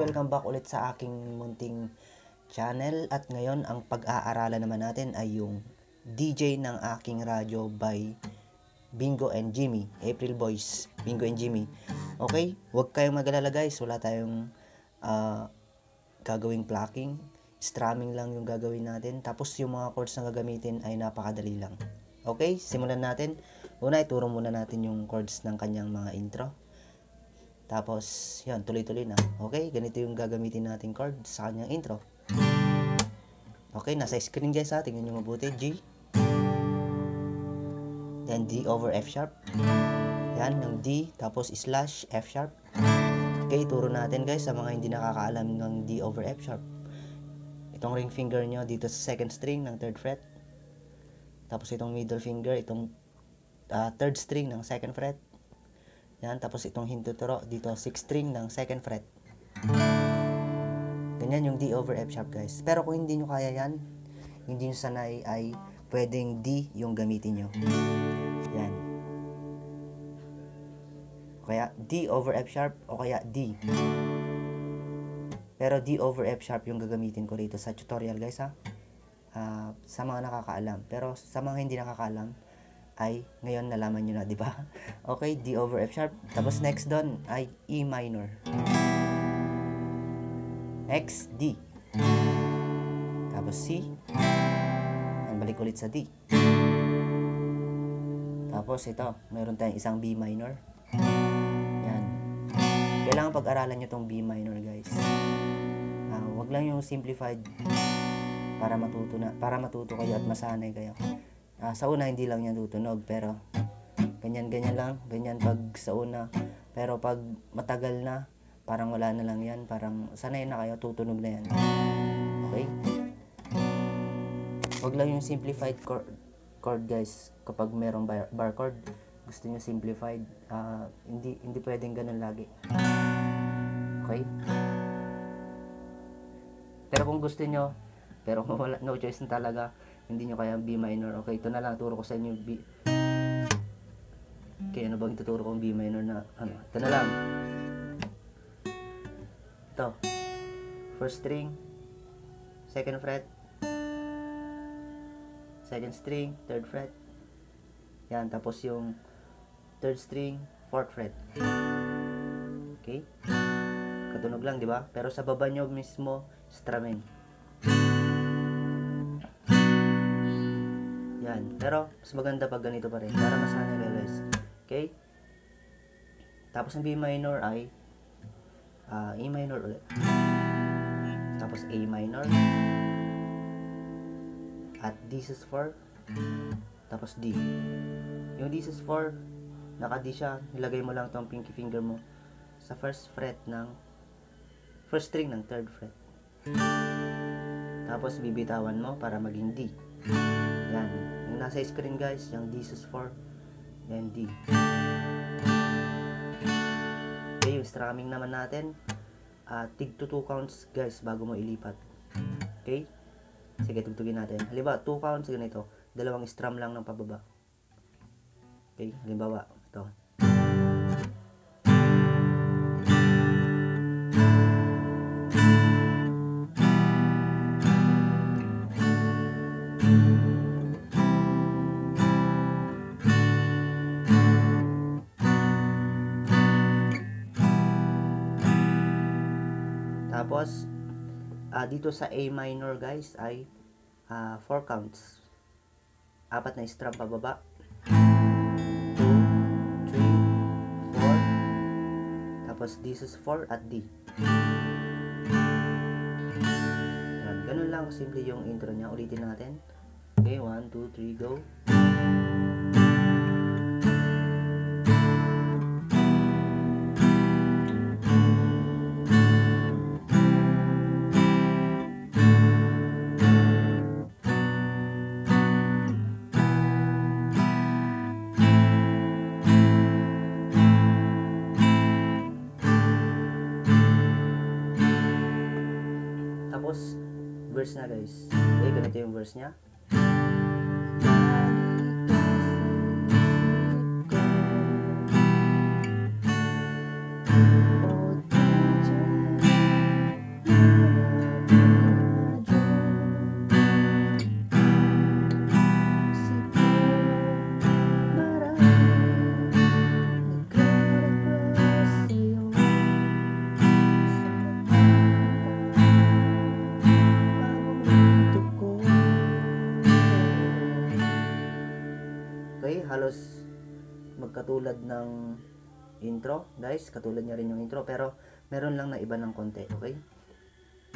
welcome back ulit sa aking munting channel. At ngayon, ang pag-aaralan naman natin ay yung DJ ng aking radyo by Bingo and Jimmy. April Boys, Bingo and Jimmy. Okay, huwag kayong mag-alala guys. Wala tayong gagawing plucking. Strumming lang yung gagawin natin. Tapos yung mga chords na gagamitin ay napakadali lang. Okay, simulan natin. Una, ituro muna natin yung chords ng kanyang mga intro. Tapos, yun, tuloy-tuloy na. Okay, ganito yung gagamitin natin chord sa kanyang intro. Okay, nasa screen guys ha. Tingnan nyo mabuti. G. Then D over F sharp. Yan, yung D. Tapos slash F sharp. Okay, turo natin guys sa mga hindi nakakaalam ng D over F sharp. Itong ring finger nyo dito sa second string ng 3rd fret. Tapos itong middle finger, itong 3rd string ng 2nd fret. Yan, tapos itong hintuturo dito 6th string ng 2nd fret. Ganyan yung D over F sharp guys. Pero kung hindi nyo kaya yan, hindi nyo sanay, ay pwedeng D yung gamitin nyo. Yan. Kaya D over F sharp o kaya D. Pero D over F sharp yung gagamitin ko rito sa tutorial guys ha. Sa mga nakakaalam. Pero sa mga hindi nakakaalam, ay ngayon nalaman nyo na, di ba? Okay, D over F sharp. Tapos next doon ay E minor. X, D. Tapos C. Balik ulit sa D. Tapos ito, mayroon tayong isang B minor. Yan. Kailangan pag-aralan nyo tong B minor guys. Wag lang yung simplified para matuto kayo at masanay kayo. Sa una hindi lang yan tutunog, pero ganyan-ganyan lang, ganyan pag sa una. Pero pag matagal na, parang wala na lang yan, parang sanay na kayo, tutunog na yan. Okay? Wag lang yung simplified chord guys, kapag merong bar chord, gusto nyo simplified, hindi pwedeng ganun lagi. Okay? Pero kung gusto nyo, pero wala, no choice na talaga, hindi nyo kaya B minor. Okay, ito na lang, turo ko sa inyo B. Okay, ano bang tuturo kong B minor na ano? Ito na lang. Ito. First string, 2nd fret, 2nd string, 3rd fret. Yan, tapos yung 3rd string, 4th fret. Okay? Katunog lang, di ba? Pero sa baba nyo mismo, strumming. Yan. Pero, mas maganda pag ganito pa rin. Para masanay kayo guys. Okay? Tapos ang B minor ay E minor ulit. Tapos A minor. At D sus4. Tapos D. Yung D sus4, naka-D siya. Nilagay mo lang tong pinky finger mo sa first string ng 3rd fret. Tapos bibitawan mo para maging D. Yan. Yung nasa screen guys, yung D sus4, then D. Okay, yung strumming naman natin, tig to 2 counts guys bago mo ilipat. Okay? Sige, tugtugin natin. Halimbawa, 2 counts ganito. 2 strum lang ng pababa. Okay, halimbawa, ito. Tapos, dito sa A minor guys ay 4 counts. 4 na strum pababa. 2, 3, 4. Tapos D sus4 at D. Yan, ganun lang simple yung intro niya. Ulitin natin. Okay, 1, 2, 3, go. Tapos, verse na guys. Okay, ganito yung verse niya. halos magkatulad ng intro, guys. Katulad niya rin yung intro, pero meron lang na iba ng konti, okay?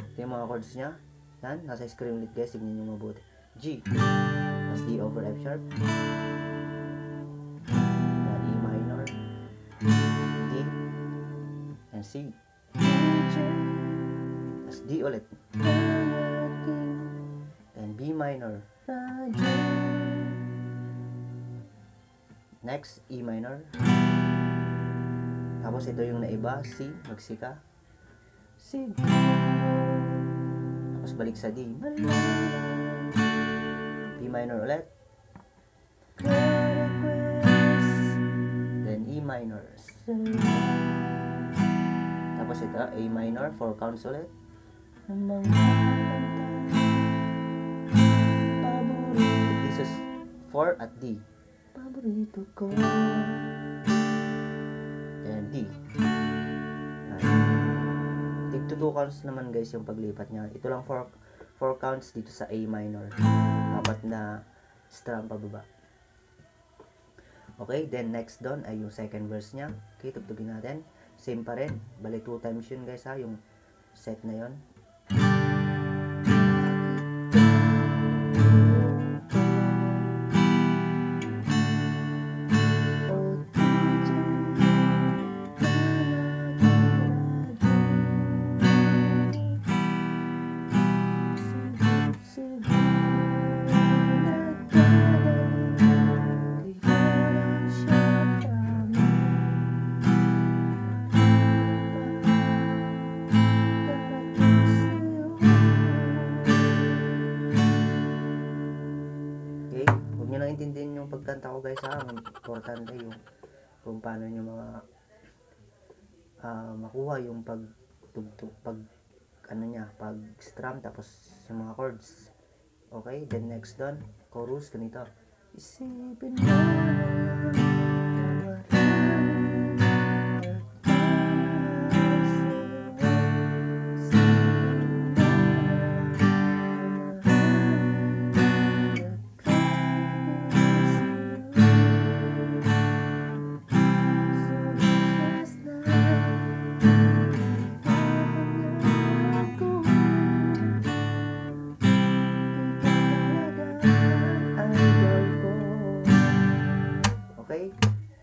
Ito yung mga chords niya. Yan, nasa screen ulit guys, tignan nyo mabuti. G, as D over F sharp. Yan, E minor, D, and C. As D ulit. And B minor. Next, E minor. Tapos ito yung naiba, C, mag-C ka. C. Tapos balik sa D. B minor ulit. Then E minor. Tapos ito, A minor, 4 counts ulit. This is 4 at D. Paborito ko. Then D. Tig to 2 counts naman guys yung paglipat niya. Ito lang 4 counts dito sa A minor. Apat na strum pababa. Okay, then next doon ay yung second verse niya. Okay, tugtugin natin. Same pa rin. Bali 2 times yun guys ha, yung set na yun. Intindihin yung pagkanta ko guys ha, importante yung kung paano nyo mga makuha yung pag strum tapos yung mga chords. Okay, then next doon chorus ganito. Isipin mo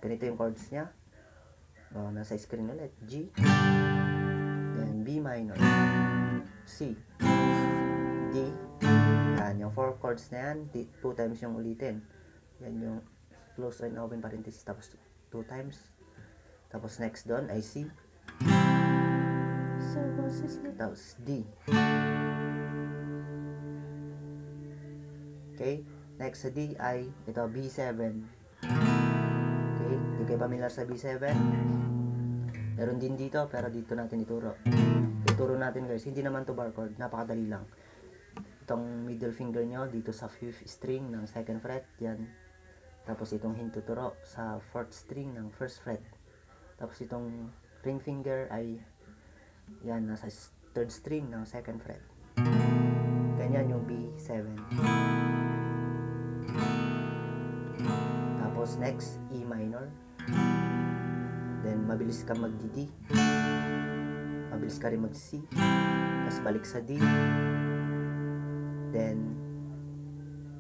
ganito yung chords niya. Nasa screen ulit. G, then B minor, C, D. Yan, yung 4 chords na yan, 2 times yung ulitin. Yan yung close and open parenthesis, tapos 2 times. Tapos next doon ay C, tapos D. Okay, next sa D ay ito B7. Hindi kayo familiar sa B7. Meron din dito, pero dito natin ituro. Ituro natin guys, hindi naman to bar chord, napakadali lang. Itong middle finger nyo dito sa 5th string ng 2nd fret, yan. Tapos itong hintuturo sa 4th string ng 1st fret. Tapos itong ring finger ay yan, nasa 3rd string ng 2nd fret. Ganyan yung B7. Tapos next, E minor. Then mabilis ka mag-D. Mabilis ka rin mag-C. Tapos balik sa D. Then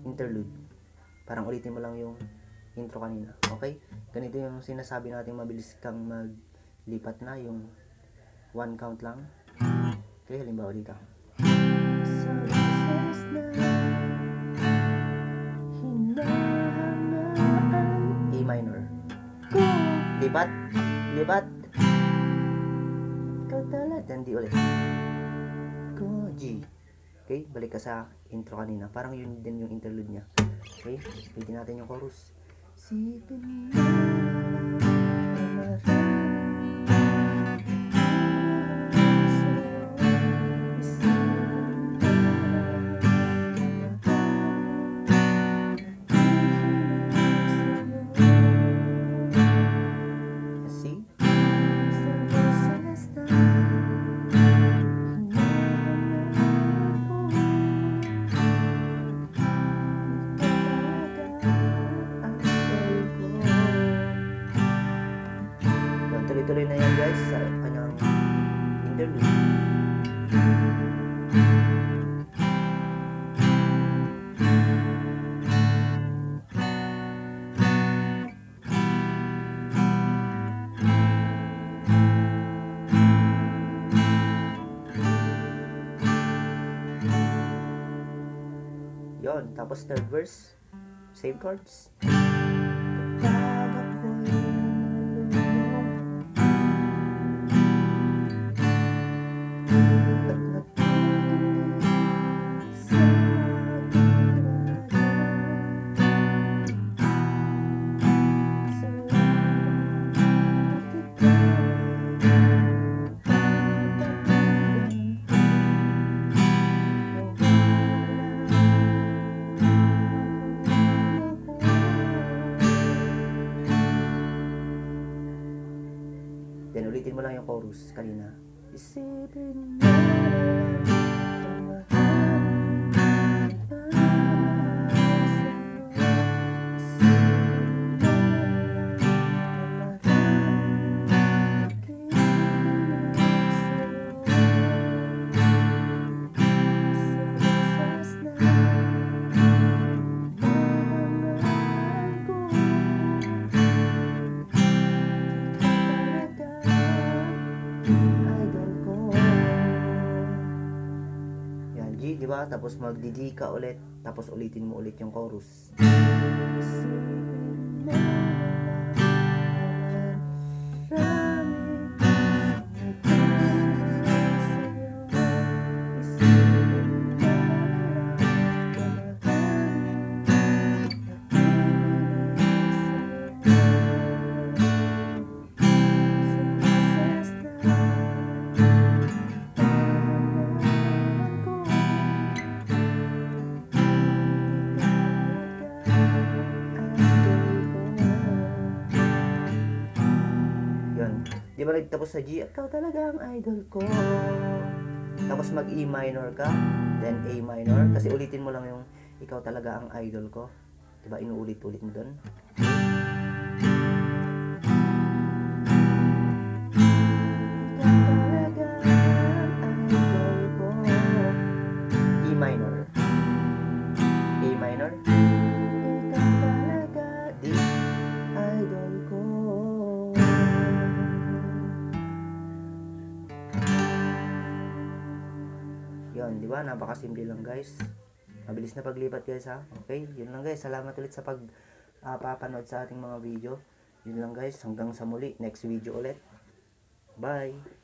interlude. Parang ulitin mo lang yung intro kanina. Okay? Ganito yung sinasabi natin mabilis kang maglipat na, yung 1 count lang. Okay, halimbawa dito. A minor. Lipat. Lipat. Then D ulit. G. Okay, balik ka sa intro kanina. Parang yun din yung interlude niya. Okay, pilitin natin yung chorus. Sipin mo. Yon, tapos third verse, same chords. Then ulitin mo lang yung chorus kanina. Isipin mo G, di ba? Tapos magdi-G ka ulit, tapos ulitin mo ulit yung chorus. Di ba nagtapos sa G, ikaw talaga ang idol ko. Tapos mag E minor ka, then A minor. Kasi ulitin mo lang yung ikaw talaga ang idol ko. Di ba inuulit-ulit mo doon. E minor. A minor. D. Idol ko. Yun, di ba? Napakasimple lang guys. Mabilis na paglipat guys ha. Okay, yun lang guys. Salamat ulit sa papanood sa ating mga video. Yun lang guys. Hanggang sa muli. Next video ulit. Bye!